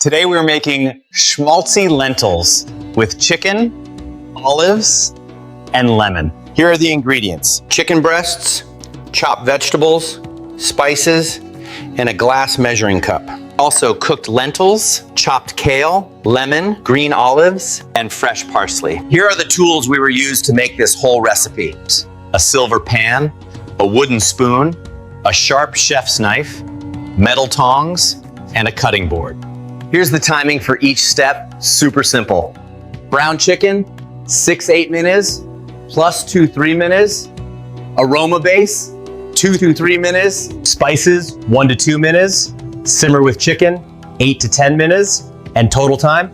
Today we're making Schmaltzy lentils with chicken, olives, and lemon. Here are the ingredients: chicken breasts, chopped vegetables, spices, and a glass measuring cup. Also cooked lentils, chopped kale, lemon, green olives, and fresh parsley. Here are the tools we were used to make this whole recipe. A silver pan, a wooden spoon, a sharp chef's knife, metal tongs, and a cutting board. Here's the timing for each step, super simple. Brown chicken, 6-8 minutes, plus 2-3 minutes. Aroma base, 2 to 3 minutes. Spices, 1 to 2 minutes. Simmer with chicken, 8 to 10 minutes. And total time,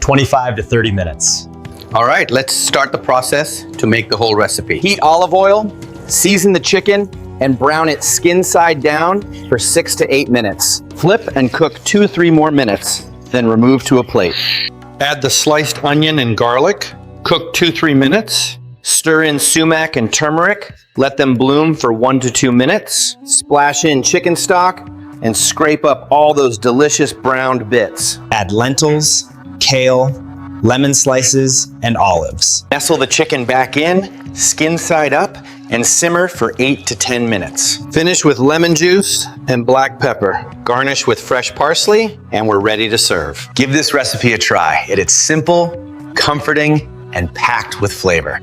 25 to 30 minutes. All right, let's start the process to make the whole recipe. Heat olive oil, season the chicken, and brown it skin side down for 6 to 8 minutes. Flip and cook 2-3 more minutes, then remove to a plate. Add the sliced onion and garlic. Cook 2-3 minutes. Stir in sumac and turmeric. Let them bloom for 1 to 2 minutes. Splash in chicken stock and scrape up all those delicious browned bits. Add lentils, kale, lemon slices, and olives. Nestle the chicken back in, skin side up, and simmer for 8 to 10 minutes. Finish with lemon juice and black pepper. Garnish with fresh parsley, and we're ready to serve. Give this recipe a try. It's simple, comforting, and packed with flavor.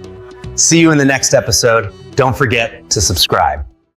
See you in the next episode. Don't forget to subscribe.